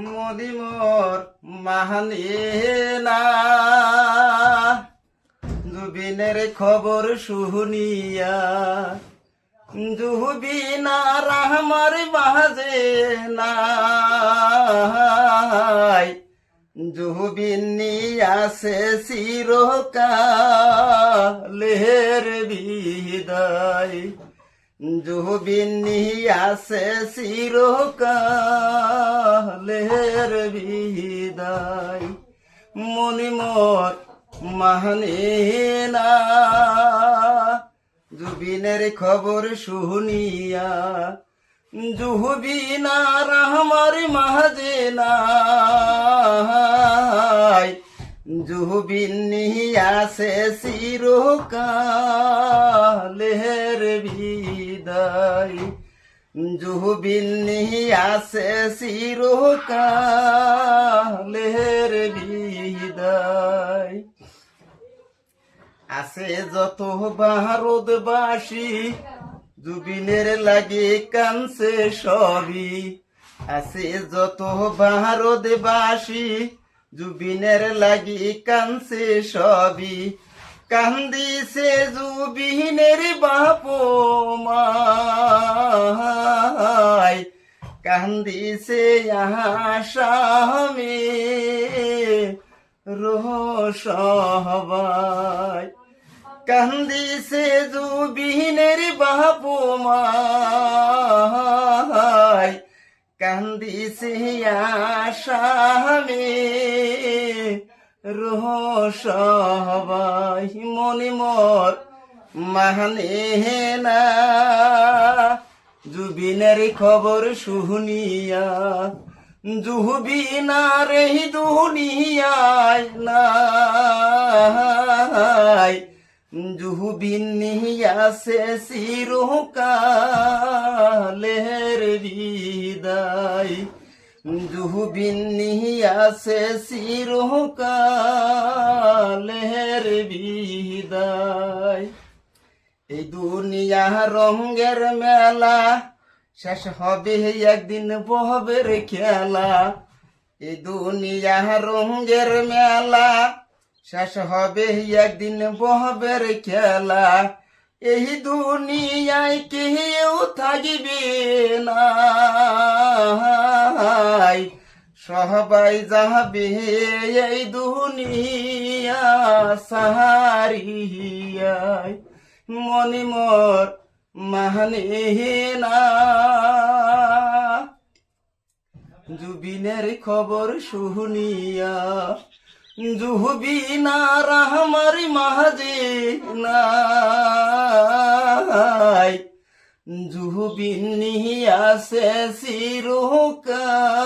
মনি মোর মাহানি না জুবিনের খবর শুনিয়া জুবিনার আমার বাজে নাই জুবিন আছে চিরকালের বিদায় জুবিন আছে চিরকালের বিদায় মনি মোর মাহানি না জুবিনের খবর শুনিয়া জুবিনার আমার মাঝে নাই জুবিন আছে চিরকালের বিদায় জুবিন আছে চিরকালের বিদায় আছে যত ভারতবাসী জুবিনের লাগে কানছে সবই আছে যত ভারতবাসী জুবিনের লাগি কানছে সবই কান্দিছে জুবিনের বাপ মাই কান্দিছে আসামে সবাই কান্দিছে জুবিনের বাপ মাই কান্দিছে আসামে সবাই মনি মোর মাহানে না জুবিনের খবর শুনিয়া জুবিনার দুনিয়ায় নাই জুবিন আছে চিরকালের বিদায় জুবিন আছে চিরকালের বিদায় এই দুনিয়া রঙের মেলা শেষ হবে একদিন বহবের খেলা এই দুনিয়া রঙের মেলা শেষ হবে একদিন বহবের খেলা এই দুনিয়ায় কেউ থাকবে না সবাই যাবে এই দুনিয়া সাহারিয়ায় মনি মোর মাহানে না জুবিনের খবর শুনিয়া জুবিনার আমার মাঝে নাই জুবিন আছে চিরকাল